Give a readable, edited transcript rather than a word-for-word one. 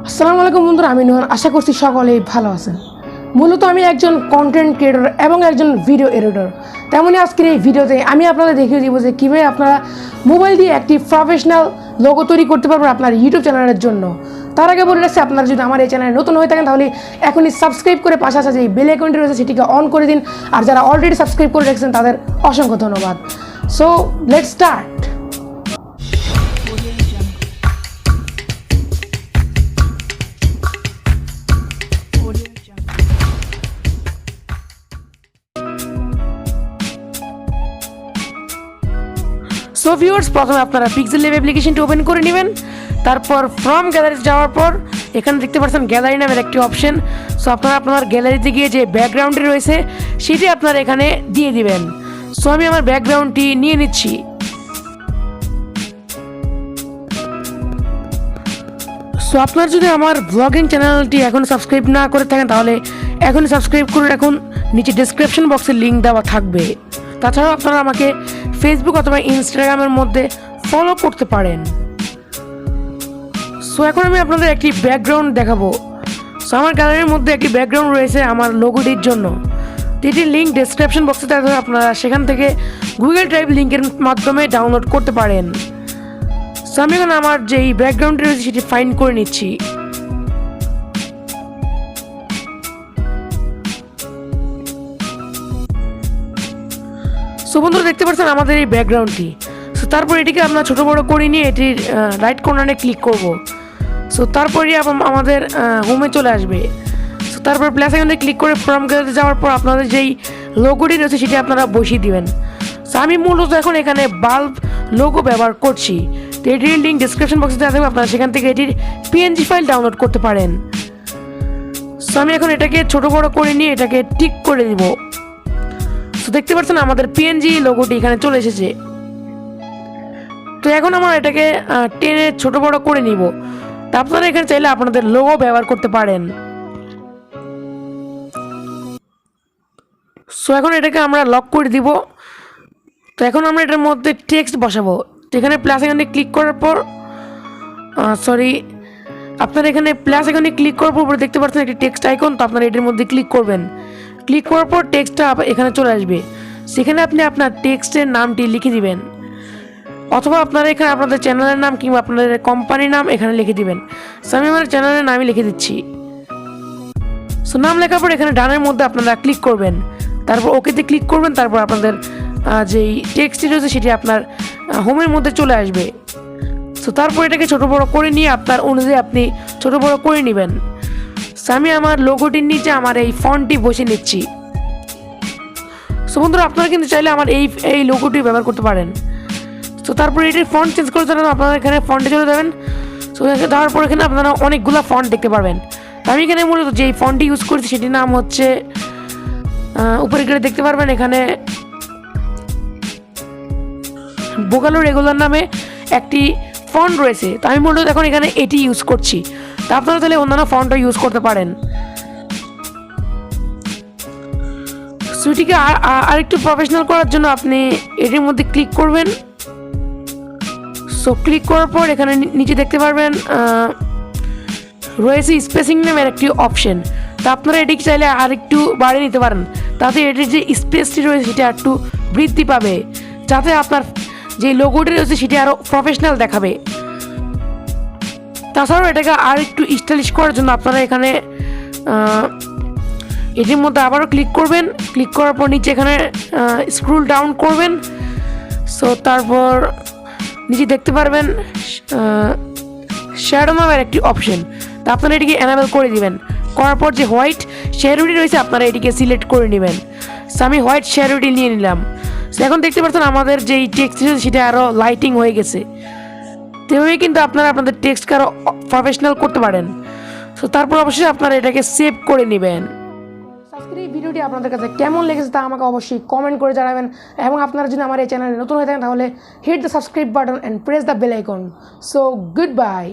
আসসালামু আলাইকুম বন্ধুরা, আমি নোহান। আশা করছি সকলেই ভালো আছেন। মূলত আমি একজন কন্টেন্ট ক্রিয়েটর এবং একজন ভিডিও এডিটর। তেমনই আজকের এই ভিডিওতে আমি আপনাদের দেখিয়ে দিব যে কীভাবে আপনারা মোবাইল দিয়ে একটি প্রফেশনাল লোগো তৈরি করতে পারবেন আপনার ইউটিউব চ্যানেলের জন্য। তার আগে বলে রাখছি, আপনারা যদি আমার এই চ্যানেলে নতুন হয়ে থাকেন তাহলে এখনই সাবস্ক্রাইব করে পাশে আসা যে বেল আইকনটি রয়েছে সেটিকে অন করে দিন। আর যারা অলরেডি সাবস্ক্রাইব করে রেখেছেন তাদের অসংখ্য ধন্যবাদ। So let's start. So viewers, প্রথমে আপনারা Pixellab অ্যাপ্লিকেশনটি ওপেন করে নেবেন। তারপর ফ্রম গ্যালারি যাওয়ার পর এখানে দেখতে পাচ্ছেন গ্যালারি নামের একটি অপশন। সো আপনারা আপনার গ্যালারিতে গিয়ে যে ব্যাকগ্রাউন্ডটি রয়েছে সেটি আপনারা এখানে দিয়ে দিবেন। সো আমি আমার ব্যাকগ্রাউন্ডটি নিয়ে নিচ্ছি। সো আপনার যদি আমার ব্লগিং চ্যানেলটি এখন সাবস্ক্রাইব না করে থাকেন তাহলে এখনই সাবস্ক্রাইব করে রাখুন। নিচে ডেসক্রিপশন বক্সে লিঙ্ক দেওয়া থাকবে। তাছাড়াও আপনারা আমাকে ফেসবুক অথবা ইনস্টাগ্রামের মধ্যে ফলো করতে পারেন। সো এখন আমি আপনাদের একটি ব্যাকগ্রাউন্ড দেখাবো। সো আমার গ্যালারির মধ্যে একটি ব্যাকগ্রাউন্ড রয়েছে আমার লোগোটির জন্য। এটির লিঙ্ক ডেসক্রিপশন বক্সে থাকবে, আপনারা সেখান থেকে গুগল ড্রাইভ লিঙ্কের মাধ্যমে ডাউনলোড করতে পারেন। সো আমি এখন আমার যেই ব্যাকগ্রাউন্ডটি রয়েছে সেটি ফাইন্ড করে নিচ্ছি। সো বন্ধুরা, দেখতে পাচ্ছেন আমাদের এই ব্যাকগ্রাউন্ডটি। সো তারপর এটিকে আমরা ছোটো বড়ো করে নিয়ে এটির রাইট কর্নারে ক্লিক করব। সো তারপরই আমাদের হোমে চলে আসবে। সো তারপর প্লাস আইকনে ক্লিক করে ফ্রম গ্যালারিতে যাওয়ার পর আপনাদের যেই লোগোটি রয়েছে সেটি আপনারা বসিয়ে দিবেন। সো আমি মূলত এখন এখানে বাল্ব লোগো ব্যবহার করছি। তো এটির লিঙ্ক ডিসক্রিপশন বক্সে দেওয়া থাকবে, আপনারা সেখান থেকে এটির পিএনজি ফাইল ডাউনলোড করতে পারেন। সো আমি এখন এটাকে ছোটো বড়ো করে নিয়ে এটাকে টিক করে দিব। তো দেখতে পাচ্ছেন আমাদের পিএনজি লোগোটি এখানে চলে এসেছে। তো এখন আমরা এটাকে টেনে ছোট বড় করে নিব। তা আপনারা এখানে চাইলে আপনাদের লোগো ব্যবহার করতে পারেন। সো এখন এটাকে আমরা লক করে দিব। তো এখন আমরা এটার মধ্যে টেক্সট বসাবো। তো এখানে প্লাস আইকনে ক্লিক করার পর আপনারা এখানে প্লাস আইকনে ক্লিক করার পর দেখতে পাচ্ছেন একটি টেক্সট আইকন। তো আপনারা এটার মধ্যে ক্লিক করবেন। ক্লিক করার পর টেক্সটটা এখানে চলে আসবে। সেখানে আপনি আপনার টেক্সটের নামটি লিখে দিবেন, অথবা আপনারা এখানে আপনাদের চ্যানেলের নাম কিংবা আপনাদের কোম্পানির নাম এখানে লিখে দিবেন। সো আমি আমার চ্যানেলের নামই লিখে দিচ্ছি। সো নাম লেখার পর এখানে ডানের মধ্যে আপনারা ক্লিক করবেন, তারপর ওকেতে ক্লিক করবেন। তারপর আপনাদের যেই টেক্সটটি রয়েছে সেটি আপনার হোমের মধ্যে চলে আসবে। সো তারপর এটাকে ছোটো বড়ো করে নিয়ে আপনার অনুযায়ী আপনি ছোটো বড়ো করে নেবেন। সো আমি আমার লোগোটির নিচে আমার এই ফন্টটি বসে নিচ্ছি। সো বন্ধুরা, আপনারা কিন্তু চাইলে আমার এই লোগোটি ব্যবহার করতে পারেন। সো তারপরে এটির ফন্ট চেঞ্জ করার জন্য আপনারা এখানে ফন্টে চলে যাবেন। সো দেওয়ার পর এখানে আপনারা অনেকগুলো ফন্ট দেখতে পারবেন। তো আমি এখানে মূলত যেই ফন্টটি ইউজ করছি সেটির নাম হচ্ছে, উপরে গেলে দেখতে পারবেন এখানে বোগালো রেগুলার নামে একটি ফন্ট রয়েছে। তো আমি মূলত এখন এখানে এটি ইউজ করছি। তা আপনারা তাহলে অন্যান্য ফন্টও ইউজ করতে পারেন। সো এটিকে আরেকটু প্রফেশনাল করার জন্য আপনি এটির মধ্যে ক্লিক করবেন। সো ক্লিক করার পর এখানে নিচে দেখতে পারবেন রয়েছে স্পেসিং নামের একটি অপশন। তা আপনারা এটিকে চাইলে আরেকটু বাড়িয়ে নিতে পারেন, তাতে এটির যে স্পেসটি রয়েছে সেটা একটু বৃদ্ধি পাবে, যাতে আপনার যে লোগোটি রয়েছে সেটি আরও প্রফেশনাল দেখাবে। তাছাড়াও এটাকে আর একটু স্টাইলিশ করার জন্য আপনারা এখানে এটির মধ্যে আবারও ক্লিক করবেন। ক্লিক করার পর নিচে এখানে স্ক্রল ডাউন করবেন। সো তারপর নিচে দেখতে পারবেন শ্যাডো নামের একটি অপশন। তা আপনারা এটিকে এনাবেল করে দিবেন। করার পর যে হোয়াইট শ্যাডোটি রয়েছে আপনারা এটিকে সিলেক্ট করে নেবেন। সো আমি হোয়াইট শ্যাডোটি নিয়ে নিলাম। সো এখন দেখতে পাচ্ছেন আমাদের যেই টেক্সট রয়েছে সেটা আরও লাইটিং হয়ে গেছে। তেমনি কিন্তু আপনারা আপনাদের টেক্সটকে আরও প্রফেশনাল করতে পারেন। সো তারপর অবশ্যই আপনারা এটাকে সেভ করে নেবেন। আজকের এই ভিডিওটি আপনাদের কাছে কেমন লেগেছে তা আমাকে অবশ্যই কমেন্ট করে জানাবেন। এবং আপনারা যদি আমার এই চ্যানেলে নতুন হয়ে থাকেন তাহলে hit the subscribe button and press the bell icon. So good bye.